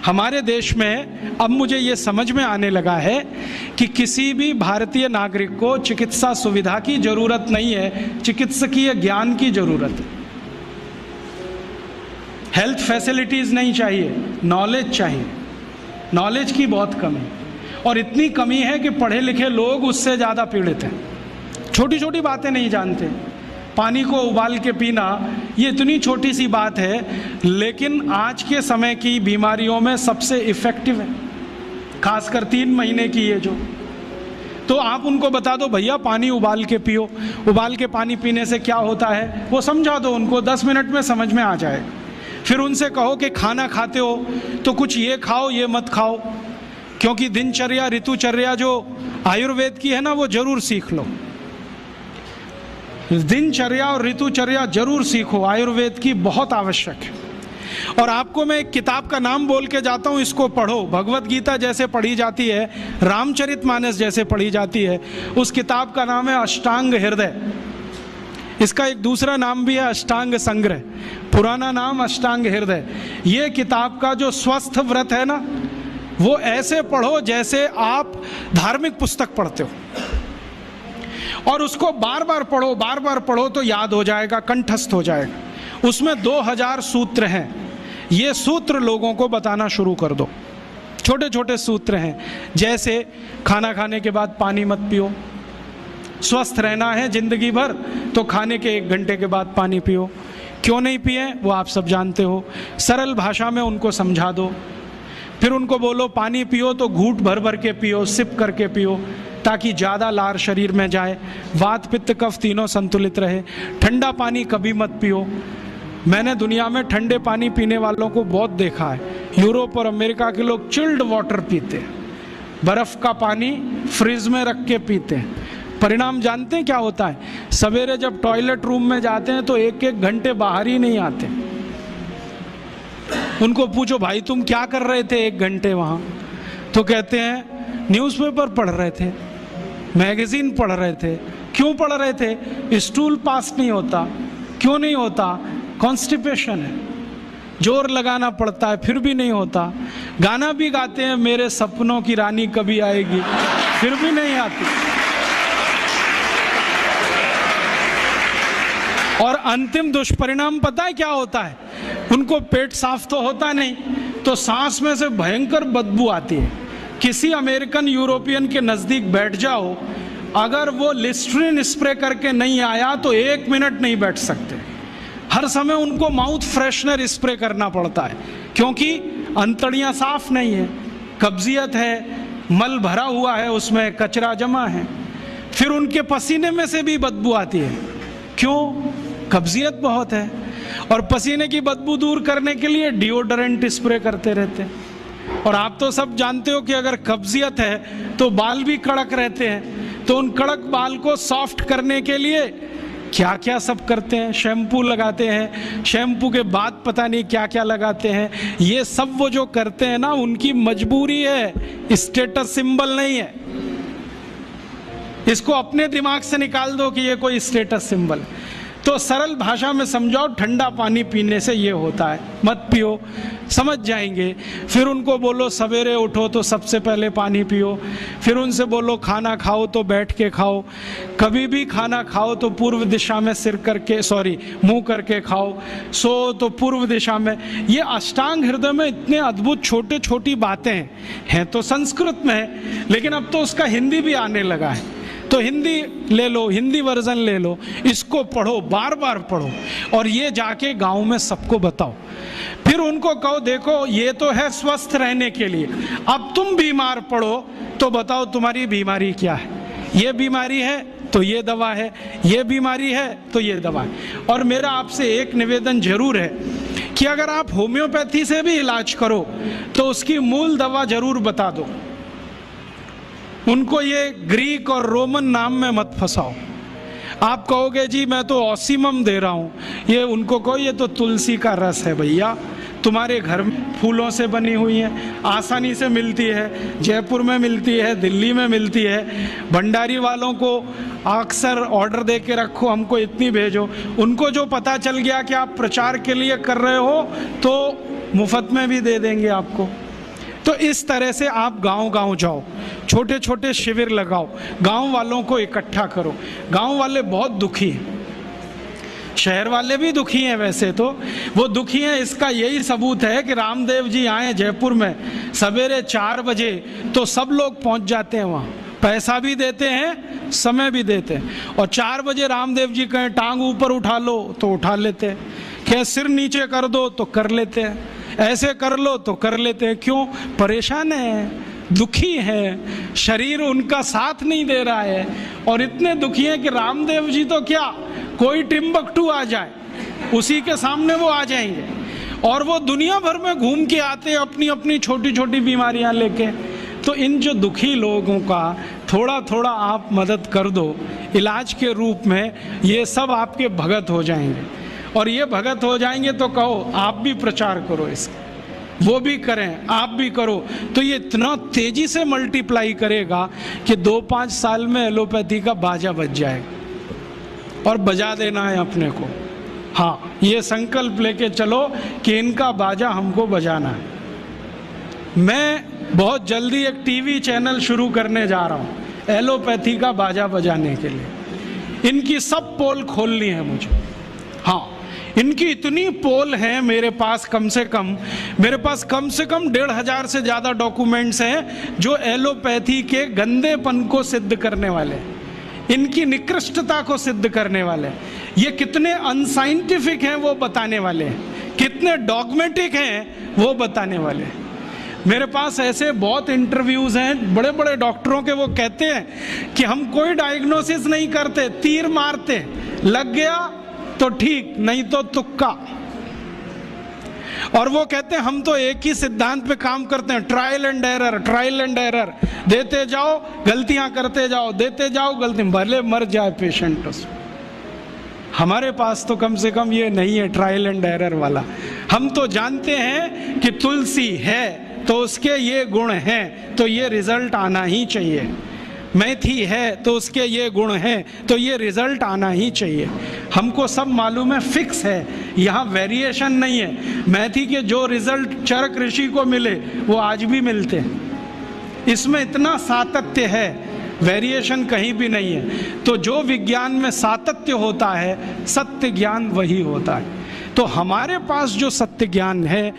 हमारे देश में अब मुझे ये समझ में आने लगा है कि किसी भी भारतीय नागरिक को चिकित्सा सुविधा की जरूरत नहीं है, चिकित्सकीय ज्ञान की जरूरत है। हेल्थ फैसिलिटीज नहीं चाहिए, नॉलेज चाहिए। नॉलेज की बहुत कमी, और इतनी कमी है कि पढ़े लिखे लोग उससे ज़्यादा पीड़ित हैं। छोटी छोटी बातें नहीं जानते। पानी को उबाल के पीना, ये इतनी छोटी सी बात है, लेकिन आज के समय की बीमारियों में सबसे इफ़ेक्टिव है, खासकर 3 महीने की ये जो। तो आप उनको बता दो भैया पानी उबाल के पियो, उबाल के पानी पीने से क्या होता है वो समझा दो उनको, 10 मिनट में समझ में आ जाएगा। फिर उनसे कहो कि खाना खाते हो तो कुछ ये खाओ ये मत खाओ, क्योंकि दिनचर्या ऋतुचर्या जो आयुर्वेद की है ना, वो जरूर सीख लो। दिनचर्या और ऋतुचर्या जरूर सीखो, आयुर्वेद की बहुत आवश्यक है। और आपको मैं एक किताब का नाम बोल के जाता हूँ, इसको पढ़ो। भगवत गीता जैसे पढ़ी जाती है, रामचरितमानस जैसे पढ़ी जाती है, उस किताब का नाम है अष्टांग हृदय। इसका एक दूसरा नाम भी है अष्टांग संग्रह, पुराना नाम अष्टांग हृदय। ये किताब का जो स्वस्थ व्रत है ना, वो ऐसे पढ़ो जैसे आप धार्मिक पुस्तक पढ़ते हो, और उसको बार बार पढ़ो तो याद हो जाएगा, कंठस्थ हो जाएगा। उसमें 2000 सूत्र हैं। ये सूत्र लोगों को बताना शुरू कर दो। छोटे छोटे सूत्र हैं, जैसे खाना खाने के बाद पानी मत पियो, स्वस्थ रहना है जिंदगी भर तो खाने के 1 घंटे के बाद पानी पियो। क्यों नहीं पिए वो आप सब जानते हो, सरल भाषा में उनको समझा दो। फिर उनको बोलो पानी पियो तो घूंट भर भर के पियो, सिप करके पियो, ताकि ज़्यादा लार शरीर में जाए, वात पित्त कफ तीनों संतुलित रहे। ठंडा पानी कभी मत पियो। मैंने दुनिया में ठंडे पानी पीने वालों को बहुत देखा है। यूरोप और अमेरिका के लोग चिल्ड वाटर पीते हैं, बर्फ़ का पानी फ्रिज में रख के पीते हैं। परिणाम जानते हैं क्या होता है? सवेरे जब टॉयलेट रूम में जाते हैं तो 1-1 घंटे बाहर ही नहीं आते। उनको पूछो भाई तुम क्या कर रहे थे 1 घंटे वहाँ? तो कहते हैं न्यूज़पेपर पढ़ रहे थे, मैगजीन पढ़ रहे थे। क्यों पढ़ रहे थे? स्टूल पास नहीं होता। क्यों नहीं होता? कॉन्स्टिपेशन है, जोर लगाना पड़ता है फिर भी नहीं होता। गाना भी गाते हैं मेरे सपनों की रानी कभी आएगी, फिर भी नहीं आती। और अंतिम दुष्परिणाम पता है क्या होता है? उनको पेट साफ तो होता नहीं, तो सांस में से भयंकर बदबू आती है। किसी अमेरिकन यूरोपियन के नज़दीक बैठ जाओ, अगर वो लिस्ट्रीन स्प्रे करके नहीं आया तो 1 मिनट नहीं बैठ सकते। हर समय उनको माउथ फ्रेशनर स्प्रे करना पड़ता है, क्योंकि अंतड़ियाँ साफ नहीं है, कब्जियत है, मल भरा हुआ है, उसमें कचरा जमा है। फिर उनके पसीने में से भी बदबू आती है। क्यों? कब्जियत बहुत है। और पसीने की बदबू दूर करने के लिए डिओडोरेंट स्प्रे करते रहते हैं। और आप तो सब जानते हो कि अगर कब्जियत है तो बाल भी कड़क रहते हैं, तो उन कड़क बाल को सॉफ्ट करने के लिए क्या क्या सब करते हैं। शैम्पू लगाते हैं, शैम्पू के बाद पता नहीं क्या क्या लगाते हैं। ये सब वो जो करते हैं ना, उनकी मजबूरी है, स्टेटस सिंबल नहीं है। इसको अपने दिमाग से निकाल दो कि ये कोई स्टेटस सिंबल। तो सरल भाषा में समझाओ, ठंडा पानी पीने से ये होता है, मत पियो, समझ जाएंगे। फिर उनको बोलो सवेरे उठो तो सबसे पहले पानी पियो। फिर उनसे बोलो खाना खाओ तो बैठ के खाओ, कभी भी खाना खाओ तो पूर्व दिशा में मुंह करके खाओ, सो तो पूर्व दिशा में। ये अष्टांग हृदय में इतने अद्भुत छोटे छोटी बातें हैं तो संस्कृत में है, लेकिन अब तो उसका हिंदी भी आने लगा है। तो हिंदी ले लो, हिंदी वर्जन ले लो, इसको पढ़ो, बार बार पढ़ो, और ये जाके गांव में सबको बताओ। फिर उनको कहो देखो ये तो है स्वस्थ रहने के लिए, अब तुम बीमार पड़ो तो बताओ तुम्हारी बीमारी क्या है। ये बीमारी है तो ये दवा है, ये बीमारी है तो ये दवा है। और मेरा आपसे एक निवेदन जरूर है कि अगर आप होम्योपैथी से भी इलाज करो तो उसकी मूल दवा जरूर बता दो। उनको ये ग्रीक और रोमन नाम में मत फंसाओ। आप कहोगे जी मैं तो ऑसिमम दे रहा हूँ, ये उनको कहो ये तो तुलसी का रस है भैया, तुम्हारे घर में फूलों से बनी हुई है, आसानी से मिलती है, जयपुर में मिलती है, दिल्ली में मिलती है। भंडारी वालों को अक्सर ऑर्डर दे के रखो, हमको इतनी भेजो। उनको जो पता चल गया कि आप प्रचार के लिए कर रहे हो तो मुफ्त में भी दे देंगे आपको। तो इस तरह से आप गांव गांव जाओ, छोटे छोटे शिविर लगाओ, गांव वालों को इकट्ठा करो। गांव वाले बहुत दुखी हैं, शहर वाले भी दुखी हैं, वैसे तो वो दुखी हैं। इसका यही सबूत है कि रामदेव जी आए जयपुर में सवेरे 4 बजे तो सब लोग पहुंच जाते हैं वहाँ, पैसा भी देते हैं, समय भी देते हैं। और 4 बजे रामदेव जी कहें टांग ऊपर उठा लो तो उठा लेते हैं, कहें सिर नीचे कर दो तो कर लेते हैं, ऐसे कर लो तो कर लेते हैं। क्यों? परेशान है, दुखी है, शरीर उनका साथ नहीं दे रहा है। और इतने दुखी हैं कि रामदेव जी तो क्या, कोई टिम्बकटू आ जाए उसी के सामने वो आ जाएंगे। और वो दुनिया भर में घूम के आते हैं अपनी अपनी छोटी छोटी बीमारियां लेके। तो इन जो दुखी लोगों का थोड़ा थोड़ा आप मदद कर दो इलाज के रूप में, ये सब आपके भगत हो जाएंगे। और ये भगत हो जाएंगे तो कहो आप भी प्रचार करो इसका, वो भी करें, आप भी करो, तो ये इतना तेजी से मल्टीप्लाई करेगा कि 2-5 साल में एलोपैथी का बाजा बज जाएगा। और बजा देना है अपने को। हाँ, ये संकल्प लेके चलो कि इनका बाजा हमको बजाना है। मैं बहुत जल्दी एक टीवी चैनल शुरू करने जा रहा हूँ एलोपैथी का बाजा बजाने के लिए। इनकी सब पोल खोलनी है मुझे। हाँ, इनकी इतनी पोल हैं मेरे पास, कम से कम 1,500 से ज़्यादा डॉक्यूमेंट्स हैं जो एलोपैथी के गंदेपन को सिद्ध करने वाले हैं, इनकी निकृष्टता को सिद्ध करने वाले हैं। ये कितने अनसाइंटिफिक हैं वो बताने वाले हैं, कितने डॉगमेटिक हैं वो बताने वाले हैं। मेरे पास ऐसे बहुत इंटरव्यूज हैं बड़े बड़े डॉक्टरों के, वो कहते हैं कि हम कोई डायग्नोसिस नहीं करते, तीर मारते, लग गया तो ठीक, नहीं तो तुक्का। और वो कहते हैं हम तो एक ही सिद्धांत पे काम करते हैं, trial and error, trial and error, देते जाओ गलतियां करते जाओ, देते जाओ गलती, भले मर जाए पेशेंट उसमें। हमारे पास तो कम से कम ये नहीं है ट्रायल एंड एरर वाला। हम तो जानते हैं कि तुलसी है तो उसके ये गुण हैं तो ये रिजल्ट आना ही चाहिए, मेथी है तो उसके ये गुण हैं तो ये रिजल्ट आना ही चाहिए। हमको सब मालूम है, फिक्स है, यहाँ वेरिएशन नहीं है। मेथी के जो रिजल्ट चरक ऋषि को मिले वो आज भी मिलते हैं। इसमें इतना सातत्य है, वेरिएशन कहीं भी नहीं है। तो जो विज्ञान में सातत्य होता है, सत्य ज्ञान वही होता है। तो हमारे पास जो सत्य ज्ञान है